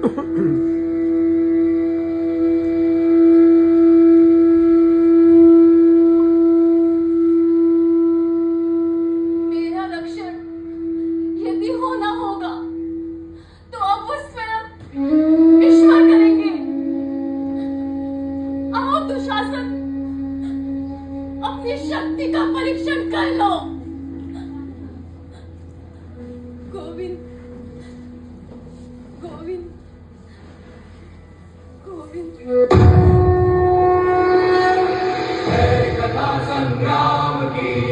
मेरा रक्षण यदि होना होगा तो अब वो स्वयं ईश्वर करेंगे। आओ दुशासन, अपनी शक्ति का परीक्षण कर लो। गोविंद, गोविंद, गोविंद। कथा संग्राम की